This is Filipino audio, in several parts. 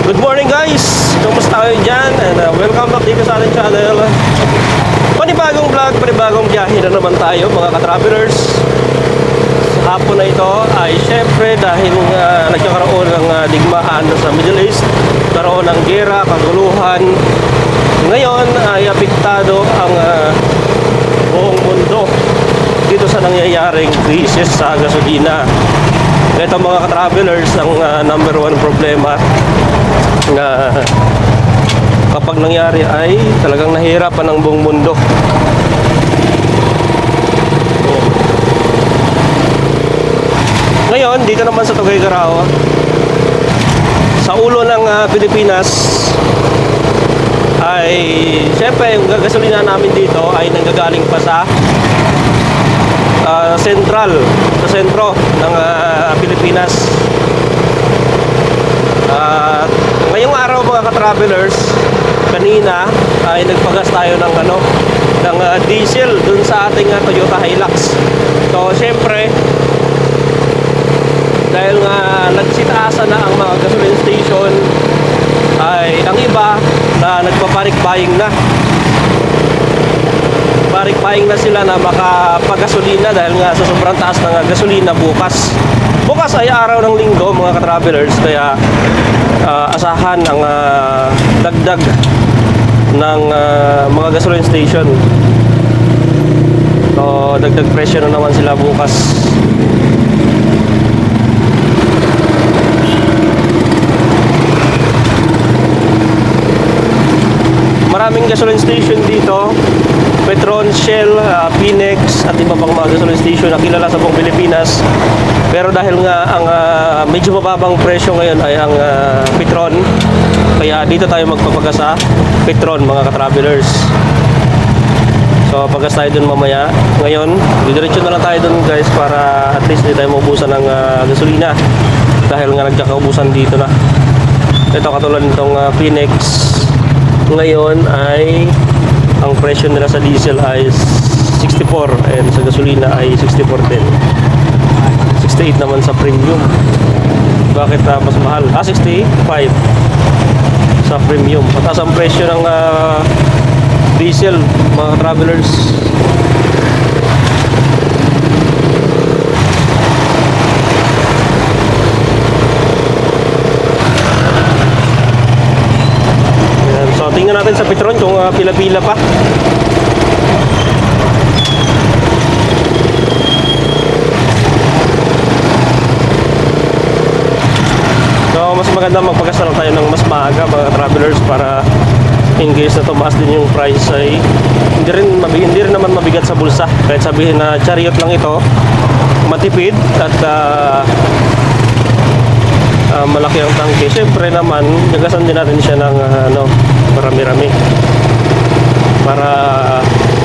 Good morning guys! Kumusta kayo dyan? And welcome back dito sa ating channel. Panibagong vlog, panibagong biyahe na naman tayo mga ka-travelers. Sa hapon na ito ay syempre dahil nagkakaroon ng digmaan sa Middle East, karoon ng gera, kaguluhan. Ngayon ay apektado ang buong mundo dito sa nangyayaring krisis sa gasolina. Ito mga ka-travelers, ang number one problema na kapag nangyari ay talagang nahihirapan ang buong mundo. Ngayon, dito naman sa Tuguegarao, sa ulo ng Pilipinas, ay siyempre yung gasolina namin dito ay nanggagaling pa sa sentro ng Pilipinas. Ngayong araw mga ka-travelers, kanina ay nagpagas tayo ng diesel dun sa ating Toyota Hilux. So syempre dahil nga nagsitaasa na ang mga gasoline station, ay ang iba na nagpaparik-buying na. Parik-buying na sila na makapagasolina dahil nga sa sobrang taas ng gasolina bukas. Bukas ay araw ng linggo mga ka-travelers, kaya asahan ang dagdag ng mga gasoline station. So dagdag presyo na naman sila bukas. Maraming gasoline station dito, Petron, Shell, Phoenix at iba pang mga gasoline station na kilala sa buong Pilipinas. Pero dahil nga ang medyo mababang presyo ngayon ay ang Petron, kaya dito tayo magpapagas sa Petron mga ka-travelers. So pagas tayo dun mamaya. Ngayon, didiretso na lang tayo dun guys para at least hindi tayo maubusan ng gasolina dahil nga nagkakaubusan dito na. Ito katulad nitong Phoenix, ngayon ay ang presyo nila sa diesel ay 64 and sa gasolina ay 64 din. 68 naman sa premium. Bakit mas mahal? 65 sa premium. Mataas ang presyo ng diesel mga travelers. So tingnan natin sa Petron kung pila-pila pa. So mas maganda magpagas na lang tayo ng mas maaga mga travelers para in case na tumaas din yung price ay hindi rin naman mabigat sa bulsa. Kahit sabihin na chariot lang ito, matipid at malaki ang tangke. Siyempre naman nagasan din natin siya ng marami-rami para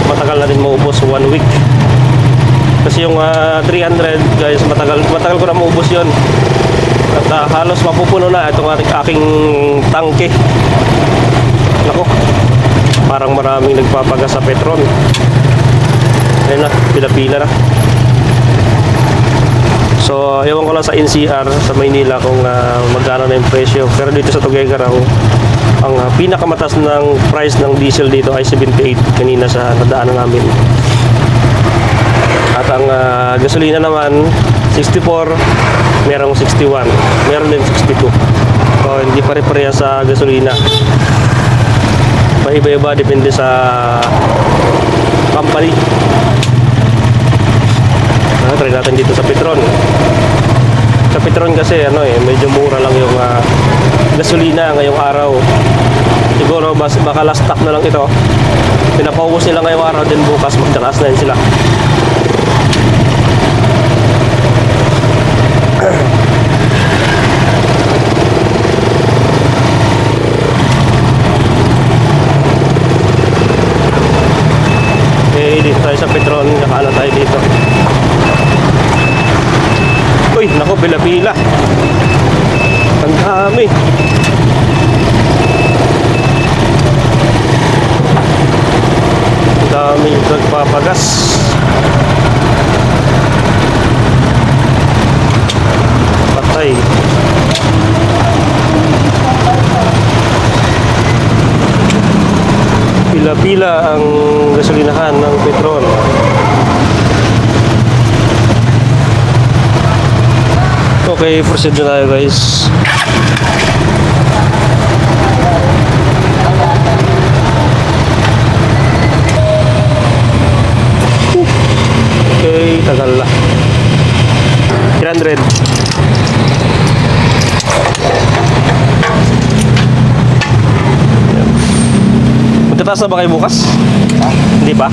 matagal na din maubos 1 week. Kasi yung 300 guys, matagal ko na maubos yun. At halos mapupuno na itong aking tangke. Nako, parang maraming nagpapagas sa Petron. Ayun na, pila-pila na. So, ewan ko lang sa NCR sa Maynila kung magkano na yung presyo. Pero dito sa Tuguegarao, ang pinakamataas ng price ng diesel dito ay 78 kanina sa nadaanan namin. At ang gasolina naman, 64, merong 61, meron din 62. So, hindi pare-pareha sa gasolina. Iba-iba, depende sa company. Try natin dito sa Petron. Sa Petron kasi medyo mura lang yung gasolina ngayong araw. Siguro baka last stock na lang ito. Pinapaubos nila ngayong araw, din bukas magtataas na yun sila. Dito tayo sa Petron, nakala tayo dito. Uy, naku, pila-pila. Ang dami. Ang dami nagpapagas. Patay. pila-pila ang gasolinahan ng Petron. Okay, proceed na tayo guys. Okay, tagal na. 300. Magtataas na ba kayo bukas? Hindi pa?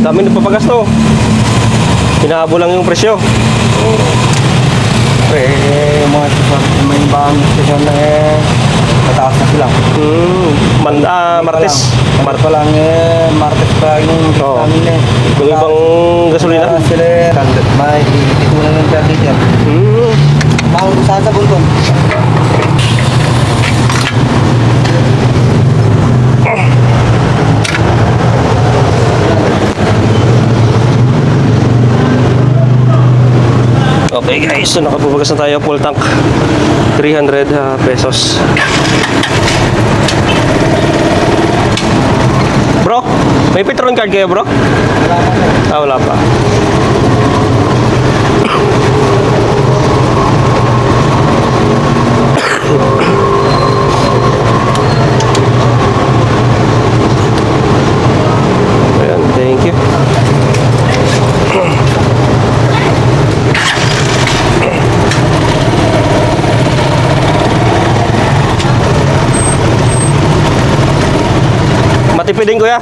Dami nagpapagas to. Pinahabo lang yung presyo. Mga may ibang station na mataas na sila. Martes. Martes pa lang Martes pa yung Oo. namin Yung ibang gasolina. Sila may itunan ng dati dyan. Mahal saan sa bulbon? Okay guys, so nakapubagas na tayo, full tank 300 pesos. Bro, may Petron card kayo bro? Wala pa. Ayan, thank you. Matipidin kuya?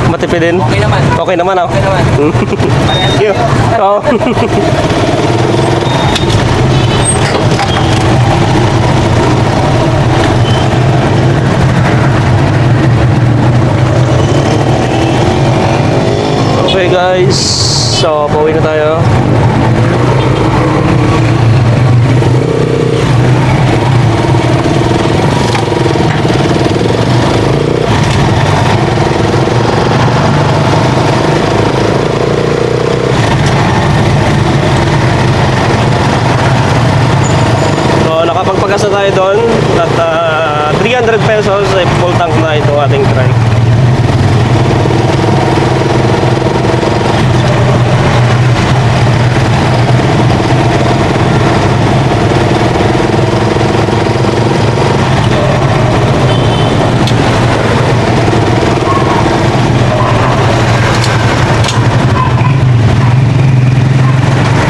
Matipidin? Okay naman. Okay naman oh. Okay naman. Thank you. Oh. Okay guys, so pauwi na tayo. Nakapagpagas na tayo doon at 300 pesos ay full tank na ito ating trike.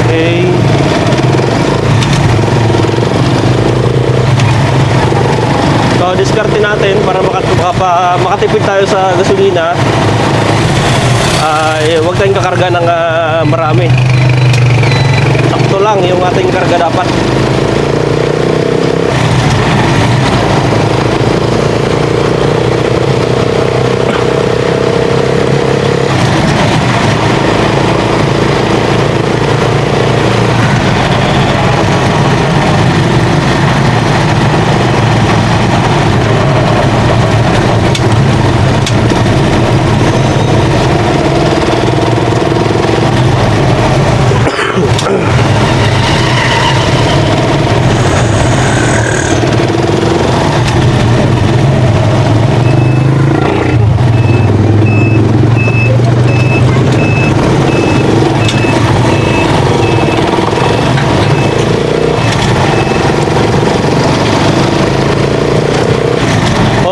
Okay. So, diskarte natin para makatipid tayo sa gasolina. Huwag tayong kakarga ng marami. Sakto lang yung ating karga dapat.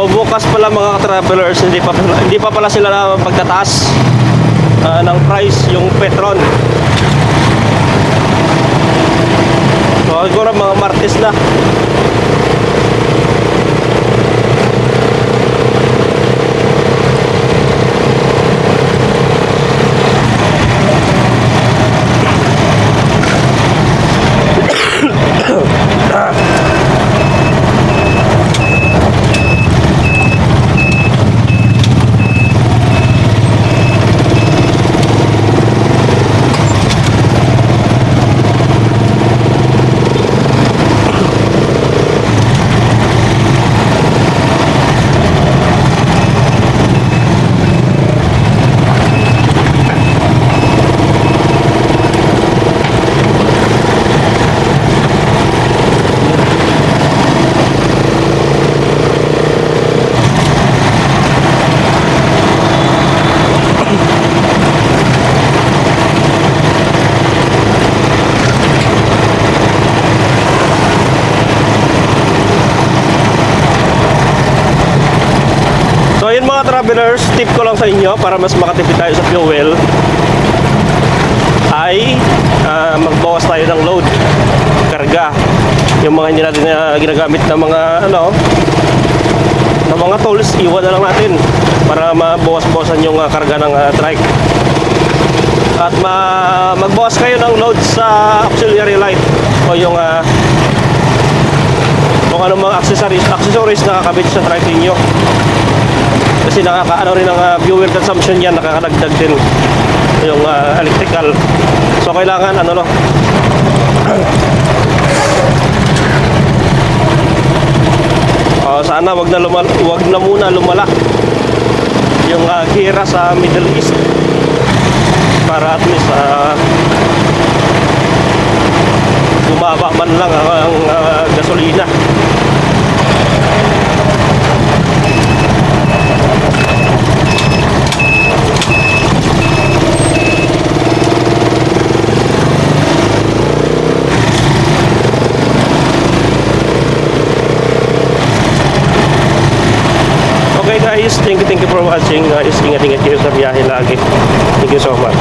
Bukas pala mga travelers, hindi pa pala sila na pagtataas ng price yung Petron. So siguro mga Martes na. travelers, tip ko lang sa inyo para mas makatipid tayo sa fuel ay magbawas tayo ng load, karga. Yung mga hindi natin ginagamit na mga ng mga tools, iwan na lang natin para mabawas-bawasan yung karga ng trike. At magbawas kayo ng load sa auxiliary light o yung kung anong mga accessories na kakabit sa trike ninyo. Kasi nakakaano rin ang fuel consumption yan, nakakadagdag din yung electrical. So kailangan sana wag na muna lumala yung gira sa Middle East para at least bumaba man lang ang gasolina. Okay guys, thank you for watching guys. Ingat-ingat kayo sa biyahe lagi. Thank you so much.